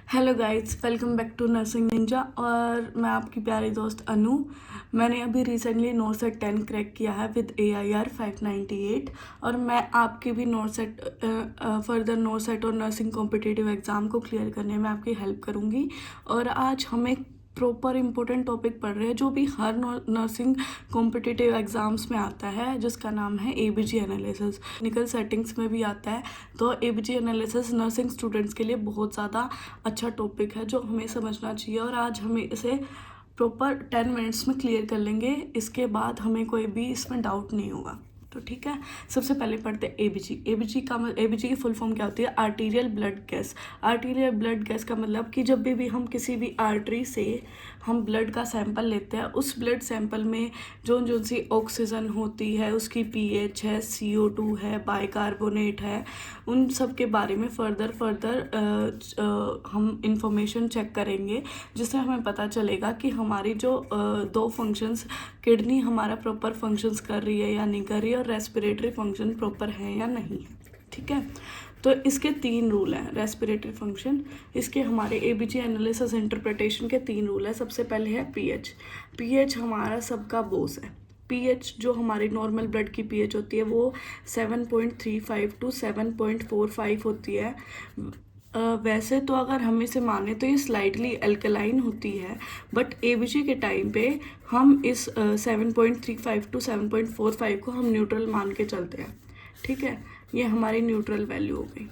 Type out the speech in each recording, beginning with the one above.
Hello guys, welcome back to Nursing Ninja. और मैं आपकी प्यारी दोस्त अनु। मैंने अभी रिसेंटली नोट सेट 10 क्रैक किया है विद AIR 598। और मैं आपकी भी not set further not set और नर्सिंग कॉम्पिटिटिव एग्ज़ाम को क्लियर करने में आपकी हेल्प करूँगी। और आज हम एक प्रॉपर इम्पोर्टेंट टॉपिक पढ़ रहे हैं जो भी हर नर्सिंग कॉम्पिटिटिव एग्ज़ाम्स में आता है, जिसका नाम है ABG एनालिसिस। टेक्निकल सेटिंग्स में भी आता है। तो ABG एनालिसिस नर्सिंग स्टूडेंट्स के लिए बहुत ज़्यादा अच्छा टॉपिक है जो हमें समझना चाहिए। और आज हमें इसे प्रॉपर 10 मिनट्स में क्लियर कर लेंगे। इसके बाद हमें कोई भी इसमें डाउट नहीं होगा। तो ठीक है, सबसे पहले पढ़ते हैं ABG की फुल फॉर्म क्या होती है? Arterial blood gas. Arterial blood gas का मतलब कि जब भी हम किसी भी आर्टरी से हम ब्लड का सैंपल लेते हैं, उस ब्लड सैंपल में जो सी ऑक्सीजन होती है, उसकी pH है, CO2 है, बाइकार्बोनेट है, उन सब के बारे में फर्दर हम इंफॉर्मेशन चेक करेंगे, जिससे हमें पता चलेगा कि हमारी जो दो फंक्शंस, किडनी हमारा प्रॉपर फंक्शंस कर रही है या नहीं कर रही है, और रेस्पिरेटरी फंक्शन प्रॉपर है या नहीं है। ठीक है, तो इसके 3 रूल हैं रेस्पिरेटरी फंक्शन। इसके हमारे ABG एनालिसिस इंटरप्रिटेशन के 3 रूल हैं। सबसे पहले है pH हमारा सबका बॉस है। pH जो हमारी नॉर्मल ब्लड की pH होती है वो 7.35 टू 7.45 होती है। वैसे तो अगर हम इसे माने तो ये स्लाइटली अल्कलाइन होती है, बट ABG के टाइम पे हम इस 7.35 टू 7.45 को हम न्यूट्रल मान के चलते हैं। ठीक है, ये हमारी न्यूट्रल वैल्यू हो गई।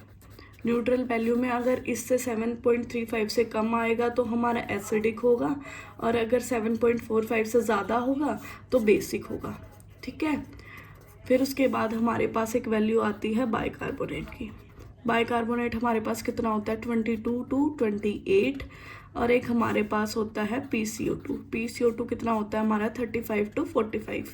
न्यूट्रल वैल्यू में अगर इससे 7.35 से कम आएगा तो हमारा एसिडिक होगा, और अगर 7.45 से ज़्यादा होगा तो बेसिक होगा। ठीक है, फिर उसके बाद हमारे पास एक वैल्यू आती है बाइकार्बोनेट की। बाइकार्बोनेट हमारे पास कितना होता है? 22 टू 28। और एक हमारे पास होता है PCO2 कितना होता है हमारा? 35 टू 45।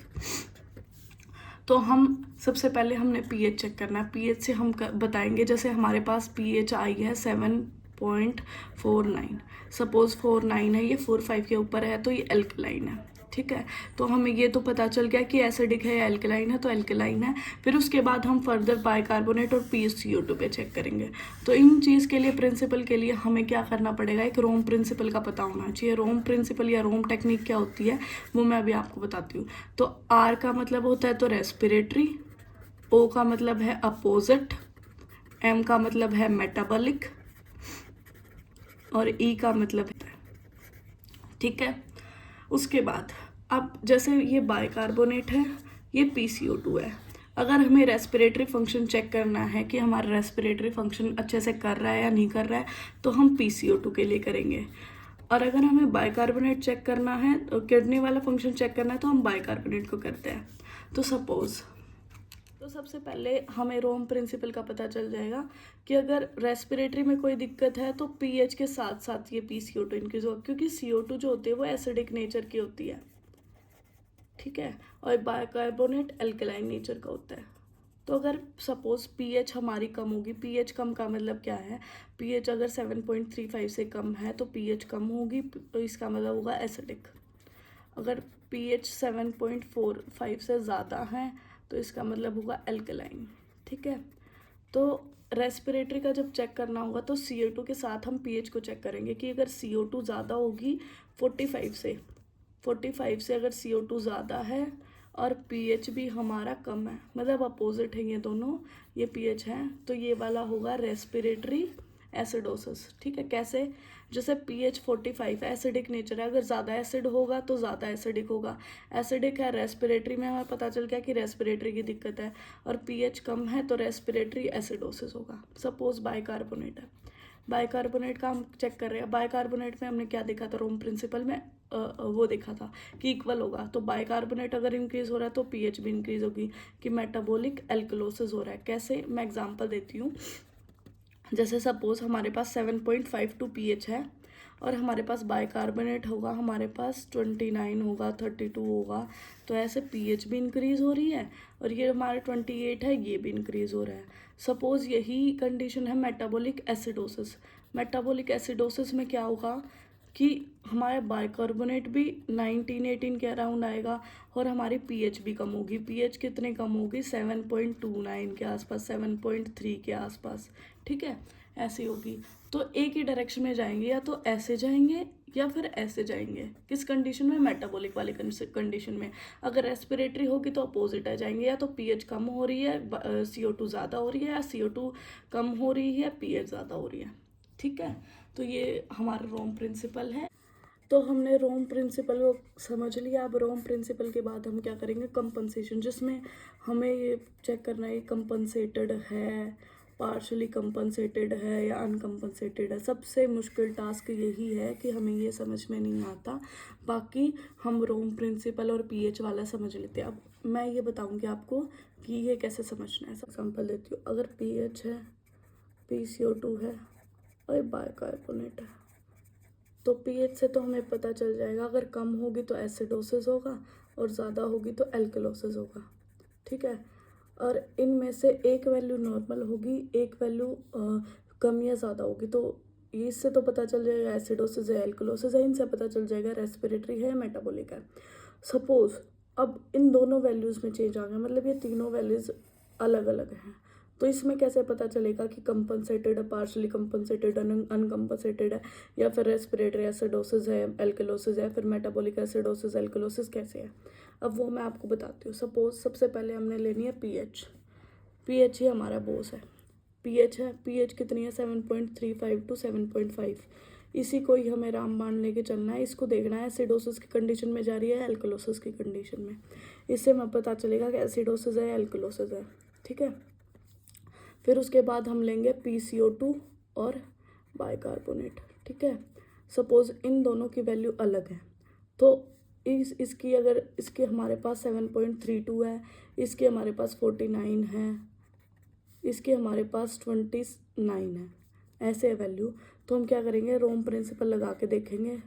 तो हम सबसे पहले हमने pH चेक करना है। pH से हम बताएंगे, जैसे हमारे पास pH आई है 7.49। सपोज 49 है, ये 45 के ऊपर है, तो ये एल्कलाइन है। ठीक है, तो हमें ये तो पता चल गया कि एसिडिक है या एल्कलाइन है, तो एल्कलाइन है। फिर उसके बाद हम फर्दर बाइकार्बोनेट और PCO2 पे चेक करेंगे। तो इन चीज़ के लिए, प्रिंसिपल के लिए हमें क्या करना पड़ेगा? एक रोम प्रिंसिपल का पता होना चाहिए। रोम प्रिंसिपल या रोम टेक्निक क्या होती है वो मैं अभी आपको बताती हूँ। तो R का मतलब होता है तो रेस्पिरेटरी, O का मतलब है अपोजिट, M का मतलब है मेटाबॉलिक, और E का मतलब है। ठीक है, उसके बाद अब जैसे ये बाइकार्बोनेट है, ये PCO2 है। अगर हमें रेस्पिरेटरी फंक्शन चेक करना है कि हमारा रेस्पिरेटरी फंक्शन अच्छे से कर रहा है या नहीं कर रहा है, तो हम PCO2 के लिए करेंगे। और अगर हमें बाइकार्बोनेट चेक करना है, तो किडनी वाला फंक्शन चेक करना है, तो हम बाइकार्बोनेट को करते हैं। तो सबसे पहले हमें रोम प्रिंसिपल का पता चल जाएगा कि अगर रेस्पिरेटरी में कोई दिक्कत है तो pH के साथ साथ ये PCO2 इंक्रीज होगा, क्योंकि CO2 जो होती है वो एसिडिक नेचर की होती है। ठीक है, और बाइकार्बोनेट अल्कलाइन नेचर का होता है। तो अगर सपोज pH हमारी कम होगी, pH कम का मतलब क्या है? pH अगर 7.35 से कम है तो pH कम होगी, तो इसका मतलब होगा एसिडिक। अगर pH 7.45 से ज़्यादा है तो इसका मतलब होगा एल्कलाइन। ठीक है, तो रेस्पिरेटरी का जब चेक करना होगा तो CO2 के साथ हम pH को चेक करेंगे कि अगर CO2 ज़्यादा होगी 45 से अगर CO2 ज़्यादा है और pH भी हमारा कम है, मतलब अपोजिट है ये दोनों, ये pH है, तो ये वाला होगा रेस्पिरेटरी एसिडोसिस। ठीक है, कैसे? जैसे pH 45 एसिडिक नेचर है, अगर ज़्यादा एसिड होगा तो ज़्यादा एसिडिक होगा। एसिडिक है रेस्पिरेटरी में, हमें पता चल गया कि रेस्पिरेटरी की दिक्कत है, और pH कम है तो रेस्पिरेटरी एसिडोसिस होगा। सपोज बाइकार्बोनेट है, बाइकार्बोनेट का हम चेक कर रहे हैं। बाइकार्बोनेट में हमने क्या देखा था? रोम प्रिंसिपल में वो देखा था कि इक्वल होगा। तो बाइकार्बोनेट अगर इंक्रीज हो रहा है तो pH भी इंक्रीज होगी, कि मेटाबॉलिक एल्कलोसिस हो रहा है। कैसे? मैं एग्जांपल देती हूँ। जैसे सपोज हमारे पास 7.5 टू pH है, और हमारे पास बाइकार्बोनेट होगा, हमारे पास 29 होगा, 32 होगा, तो ऐसे pH भी इंक्रीज हो रही है, और ये हमारे 28 है, ये भी इंक्रीज हो रहा है। सपोज यही कंडीशन है मेटाबॉलिक एसिडोसिस। मेटाबॉलिक एसिडोसिस में क्या होगा कि हमारे बाइकार्बोनेट भी 19-18 के अराउंड आएगा, और हमारी pH भी कम होगी। pH कितने कम होगी? 7.29 के आसपास, 7.3 के आसपास। ठीक है, ऐसी होगी। तो एक ही डायरेक्शन में जाएंगे, या तो ऐसे जाएंगे या फिर ऐसे जाएंगे। किस कंडीशन में? मेटाबॉलिक वाली कंडीशन में। अगर रेस्पिरेटरी होगी तो अपोजिट आ जाएंगे, या तो पीएच कम हो रही है, CO2 ज़्यादा हो रही है, या CO2 कम हो रही है, पीएच ज़्यादा हो रही है। ठीक है, तो ये हमारा रोम प्रिंसिपल है। तो हमने रोम प्रिंसिपल को समझ लिया। अब रोम प्रिंसिपल के बाद हम क्या करेंगे? कंपनसेशन, जिसमें हमें ये चेक करना है कंपनसेटेड है, पार्शली कंपनसेटेड है या अनकंपनसेटेड है। सबसे मुश्किल टास्क यही है कि हमें ये समझ में नहीं आता। बाकी हम रोम प्रिंसिपल और पीएच वाला समझ लेते हैं। अब मैं ये बताऊंगी आपको कि ये कैसे समझना है। एग्जाम्पल देती हूँ। अगर पीएच है, PCO2 है और बाइकार्बोनेट है, तो पीएच से तो हमें पता चल जाएगा, अगर कम होगी तो एसिडोसिस होगा और ज़्यादा होगी तो एल्कलोसिस होगा। ठीक है, और इनमें से एक वैल्यू नॉर्मल होगी, एक वैल्यू कम या ज़्यादा होगी। तो इससे तो पता चल जाएगा एसिडोसिस है, एल्कलोसिस है। इनसे पता चल जाएगा रेस्पिरेटरी है, मेटाबॉलिक है। सपोज अब इन दोनों वैल्यूज़ में चेंज आ गया, मतलब ये तीनों वैल्यूज़ अलग अलग हैं। तो इसमें कैसे पता चलेगा कि कंपनसेटेड है, पार्शली कंपनसेटेड, अनकंपनसेटेड है, या फिर रेस्पिरेटरी एसिडोसिस है, एल्कलोसिस है, फिर मेटाबॉलिक एसिडोसिस, एल्कलोसिस कैसे है? अब वो मैं आपको बताती हूँ। सपोज सबसे पहले हमने लेनी है पीएच। पीएच ही हमारा बॉस है। पीएच है, पीएच कितनी है? 7.35 to 7.5। इसी को ही हमें रामबाण लेके चलना है। इसको देखना है एसिडोसिस की कंडीशन में जा रही है, एल्कलोसिस की कंडीशन में। इससे हमें पता चलेगा कि एसिडोसिस है, एल्कलोसिस है। ठीक है, फिर उसके बाद हम लेंगे PCO2 और बाइकार्बोनेट। ठीक है, सपोज इन दोनों की वैल्यू अलग है, तो इसकी अगर इसके हमारे पास 7.32 है, इसके हमारे पास 49 है, इसके हमारे पास 29 है, ऐसे है वैल्यू। तो हम क्या करेंगे? रोम प्रिंसिपल लगा के देखेंगे।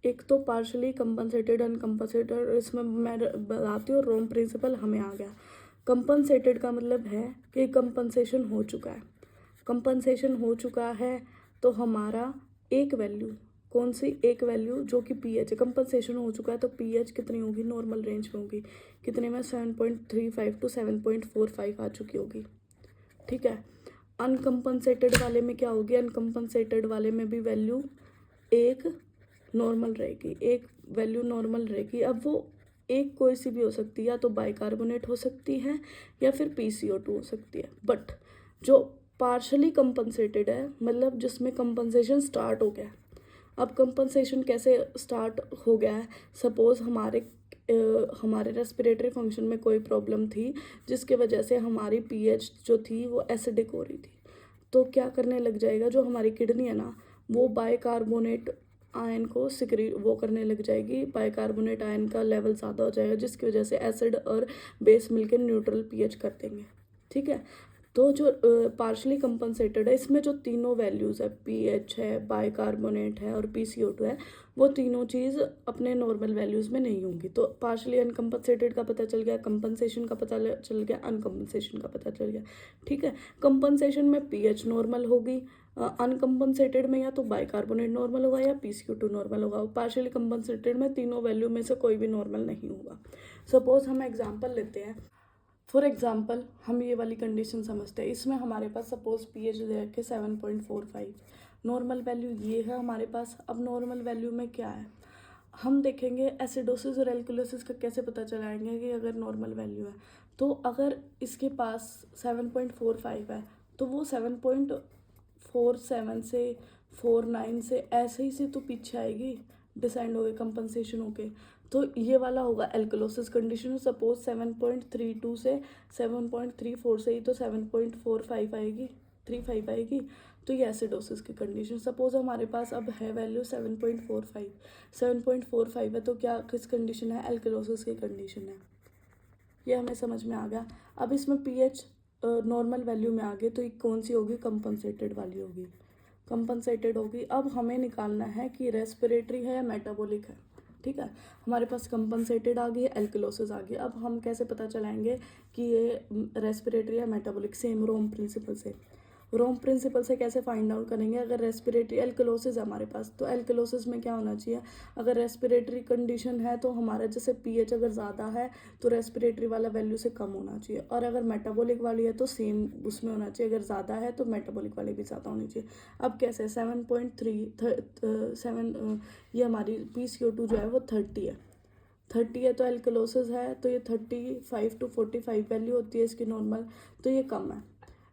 एक तो पार्शली कंपनसेटेड, अनकंपनसेटेड, इसमें मैं बताती हूँ। रोम प्रिंसिपल हमें आ गया। कंपनसेटेड का मतलब है कि कंपनसेशन हो चुका है। कंपनसेशन हो चुका है तो हमारा एक वैल्यू, कौन सी? एक वैल्यू जो कि पीएच है। कंपनसेशन हो चुका है तो पीएच कितनी होगी? नॉर्मल रेंज में होगी। कितने में? 7.35 to 7.45 आ चुकी होगी। ठीक है, अनकंपनसेटेड वाले में क्या होगी? अनकंपनसेटेड वाले में भी वैल्यू एक नॉर्मल रहेगी, एक वैल्यू नॉर्मल रहेगी। अब वो एक कोई सी भी हो सकती है, या तो बाइकार्बोनेट हो सकती है या फिर PCO2 हो सकती है। बट जो पार्शली कंपनसेटेड है, मतलब जिसमें कंपनसेशन स्टार्ट हो गया है। अब कंपनसेशन कैसे स्टार्ट हो गया है? सपोज हमारे रेस्पिरेटरी फंक्शन में कोई प्रॉब्लम थी, जिसके वजह से हमारी पीएच जो थी वो एसिडिक हो रही थी। तो क्या करने लग जाएगा? जो हमारी किडनी है ना, वो बाइकार्बोनेट आयन को वो करने लग जाएगी। बाइकार्बोनेट आयन का लेवल ज़्यादा हो जाएगा, जिसकी वजह से एसिड और बेस मिलकर न्यूट्रल पीएच कर देंगे। ठीक है, तो जो पार्शली कंपनसेटेड है, इसमें जो तीनों वैल्यूज़ है, पीएच है, बाइकार्बोनेट है और PCO2 है, वो तीनों चीज़ अपने नॉर्मल वैल्यूज़ में नहीं होंगी। तो पार्शली अनकंपनसेटेड का पता चल गया, कंपनसेशन का पता चल गया, अनकंपनसेशन का पता चल गया। ठीक है, कंपनसेशन में पीएच नॉर्मल होगी, अनकंपनसेटेड में या तो बाइकार्बोनेट नॉर्मल होगा या PCO2 नॉर्मल होगा। पार्शियली कंपनसेटेड में तीनों वैल्यू में से कोई भी नॉर्मल नहीं होगा। सपोज हम एग्जांपल लेते हैं। फॉर एग्जांपल हम ये वाली कंडीशन समझते हैं। इसमें हमारे पास सपोज पीएच दे रखे 7.45, नॉर्मल वैल्यू ये है हमारे पास। अब नॉर्मल वैल्यू में क्या है हम देखेंगे। एसिडोसिस और एल्कलोसिस का कैसे पता चलाएंगे कि अगर नॉर्मल वैल्यू है, तो अगर इसके पास 7.45 है तो वो 7.47 से 49 से ऐसे ही से तो पीछे आएगी, डिसेंड हो गए, कंपनसेशन हो गए। तो ये वाला होगा एल्कलोसिस कंडीशन। सपोज 7.32 से 7.34 से ही तो 7.45 आएगी, 35 आएगी। तो ये एसिडोसिस की कंडीशन। सपोज हमारे पास अब है वैल्यू 7.45 है, तो क्या किस कंडीशन है? एल्कलोसिस की कंडीशन है। ये हमें समझ में आ गया। अब इसमें पीएच नॉर्मल वैल्यू में आ गए, तो ये कौन सी होगी? कंपनसेटेड वाली होगी, कंपनसेटेड होगी। अब हमें निकालना है कि रेस्पिरेटरी है या मेटाबॉलिक है। ठीक है, हमारे पास कंपनसेटेड आ गई, एल्कलोसिस आ गई। अब हम कैसे पता चलाएंगे कि ये रेस्पिरेटरी या मेटाबॉलिक? सेम रोम प्रिंसिपल से। रोम प्रिंसिपल से कैसे फाइंड आउट करेंगे? अगर रेस्पिरेटरी एल्कलोसिस है हमारे पास, तो एल्कलोसिस में क्या होना चाहिए? अगर रेस्पिरेटरी कंडीशन है तो हमारा जैसे पीएच अगर ज़्यादा है तो रेस्पिरेटरी वाला वैल्यू से कम होना चाहिए, और अगर मेटाबॉलिक वाली है तो सेम उसमें होना चाहिए, अगर ज़्यादा है तो मेटाबॉलिक वाली भी ज़्यादा होनी चाहिए। अब कैसे 7.3 ये हमारी PCO2 जो है वो 30 है, 30 है तो एल्कलोसिस है, तो ये 35 to 45 वैल्यू होती है इसकी नॉर्मल, तो ये कम है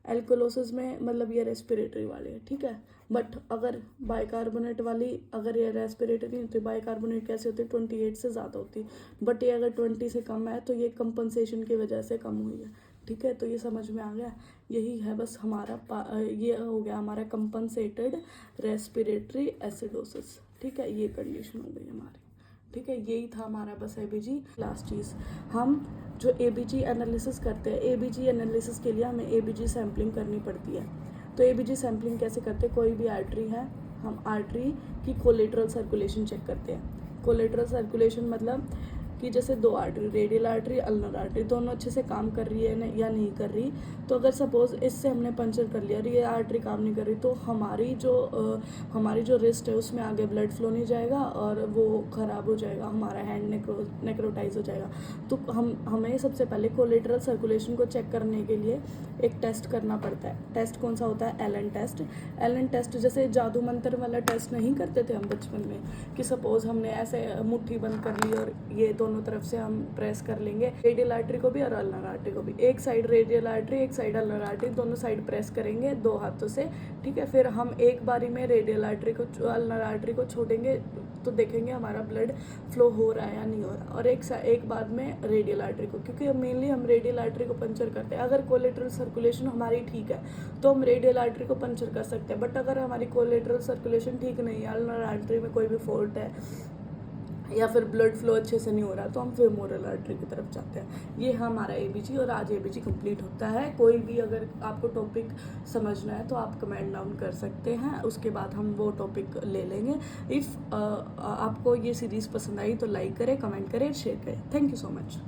एल्कोलोसिस में, मतलब ये रेस्पिरेटरी वाली है, ठीक है। बट अगर बाइकार्बोनेट वाली, अगर ये रेस्पिरेटरी नहीं होती, बाइकार्बोनेट कैसे होती है 28 से ज़्यादा होती, बट ये अगर 20 से कम है तो ये कंपनसेशन की वजह से कम हुई है, ठीक है। तो ये समझ में आ गया, यही है बस हमारा ये हो गया हमारा कंपनसेटेड रेस्पिरेटरी एसिडोसिस, ठीक है। ये कंडीशन हो गई हमारी, ठीक है। यही था हमारा बस एबीजी। लास्ट चीज़, हम जो एबीजी एनालिसिस करते हैं, एबीजी एनालिसिस के लिए हमें एबीजी सैम्पलिंग करनी पड़ती है। तो एबीजी सैम्पलिंग कैसे करते हैं? कोई भी आर्टरी है, हम आर्टरी की कोलेटरल सर्कुलेशन चेक करते हैं। कोलेटरल सर्कुलेशन मतलब कि जैसे दो artery, radial artery, ulnar artery, दोनों अच्छे से काम कर रही है या नहीं कर रही। तो अगर सपोज इससे हमने पंचर कर लिया और ये आर्टरी काम नहीं कर रही, तो हमारी जो रिस्ट है उसमें आगे ब्लड फ्लो नहीं जाएगा और वो ख़राब हो जाएगा, हमारा हैंड नेक्रोटाइज हो जाएगा। तो हमें सबसे पहले कोलेटरल सर्कुलेशन को चेक करने के लिए एक टेस्ट करना पड़ता है। टेस्ट कौन सा होता है? Allen test. एलन टेस्ट जैसे जादू मंत्र वाला टेस्ट नहीं करते थे हम बचपन में, कि सपोज हमने ऐसे मुट्ठी बंद कर ली और ये दोनों तरफ से हम प्रेस कर लेंगे, रेडियल आर्टरी को भी और अल्नर आर्टरी को भी, एक साइड रेडियल आर्टरी एक साइड अल्नर आर्टरी, दोनों साइड प्रेस करेंगे 2 हाथों से, ठीक है। फिर हम एक बारी में रेडियल आर्टरी को, अल्नर आर्टरी को छोड़ेंगे तो देखेंगे हमारा ब्लड फ्लो हो रहा है या नहीं हो रहा, और एक बार में रेडियल आर्टरी को, क्योंकि मेनली हम रेडियल आर्टरी को पंचर करते हैं। अगर कोलेटरल सर्कुलेशन हमारी ठीक है तो हम रेडियल आर्टरी को पंचर कर सकते हैं, बट अगर हमारी कोलेटरल सर्कुलेशन ठीक नहीं है, अल्नर आर्टरी में कोई भी फॉल्ट है या फिर ब्लड फ्लो अच्छे से नहीं हो रहा, तो हम फेमोरल आर्टरी की तरफ जाते हैं। ये हमारा एबीजी, और आज एबीजी कंप्लीट होता है। कोई भी अगर आपको टॉपिक समझना है तो आप कमेंट डाउन कर सकते हैं, उसके बाद हम वो टॉपिक ले लेंगे। इफ़ आपको ये सीरीज़ पसंद आई तो लाइक करें, कमेंट करें, शेयर करें। Thank you so much.